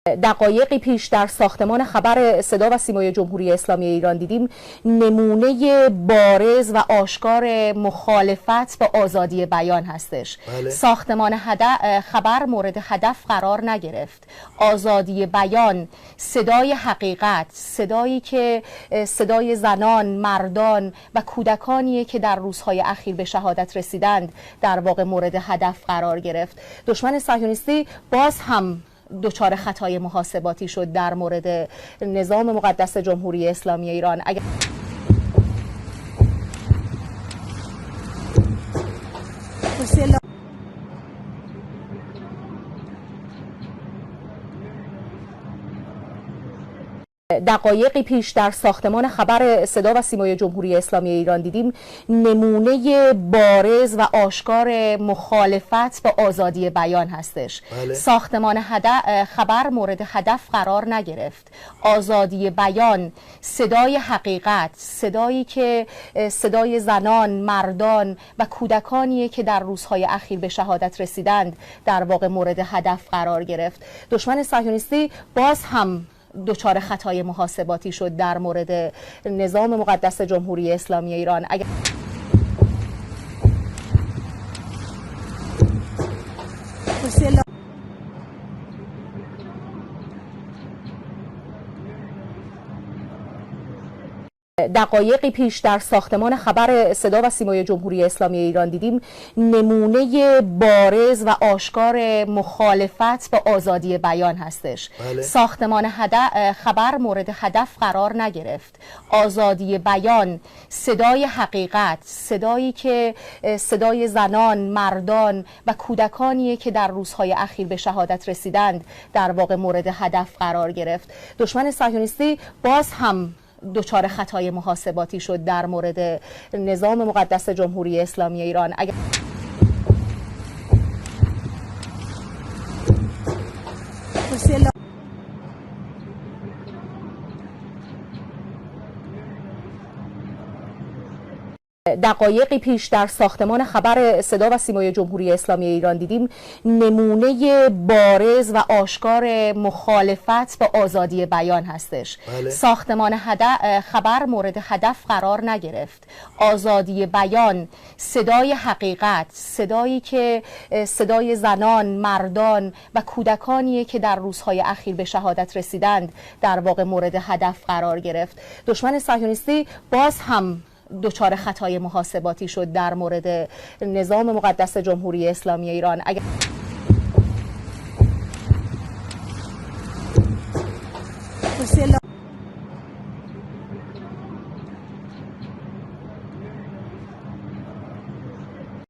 دقایقی پیش در ساختمان خبر صدا و سیمای جمهوری اسلامی ایران دیدیم نمونه بارز و آشکار مخالفت با آزادی بیان هستش. ساختمان خبر مورد هدف قرار نگرفت. آزادی بیان، صدای حقیقت، صدایی که صدای زنان، مردان و کودکانیه که در روزهای اخیر به شهادت رسیدند در واقع مورد هدف قرار گرفت. دشمن صهیونیستی باز هم دچار خطای محاسباتی شد در مورد نظام مقدس جمهوری اسلامی ایران. دقایقی پیش در ساختمان خبر صدا و سیمای جمهوری اسلامی ایران دیدیم نمونه بارز و آشکار مخالفت با آزادی بیان هستش. ساختمان خبر مورد هدف قرار نگرفت. آزادی بیان، صدای حقیقت، صدایی که صدای زنان، مردان و کودکانیه که در روزهای اخیر به شهادت رسیدند در واقع مورد هدف قرار گرفت. دشمن صهیونیستی باز هم دچار خطای محاسباتی شد در مورد نظام مقدس جمهوری اسلامی ایران. دقایقی پیش در ساختمان خبر صدا و سیمای جمهوری اسلامی ایران دیدیم نمونه بارز و آشکار مخالفت با آزادی بیان هستش. ساختمان خبر مورد هدف قرار نگرفت. آزادی بیان، صدای حقیقت، صدایی که صدای زنان، مردان و کودکانیه که در روزهای اخیر به شهادت رسیدند در واقع مورد هدف قرار گرفت. دشمن صهیونیستی باز هم دچار خطای محاسباتی شد در مورد نظام مقدس جمهوری اسلامی ایران. دقایقی پیش در ساختمان خبر صدا و سیمای جمهوری اسلامی ایران دیدیم نمونه بارز و آشکار مخالفت با آزادی بیان هستش. ساختمان خبر مورد هدف قرار نگرفت. آزادی بیان، صدای حقیقت، صدایی که صدای زنان، مردان و کودکانیه که در روزهای اخیر به شهادت رسیدند در واقع مورد هدف قرار گرفت. دشمن صهیونیستی باز هم دچار خطای محاسباتی شد در مورد نظام مقدس جمهوری اسلامی ایران.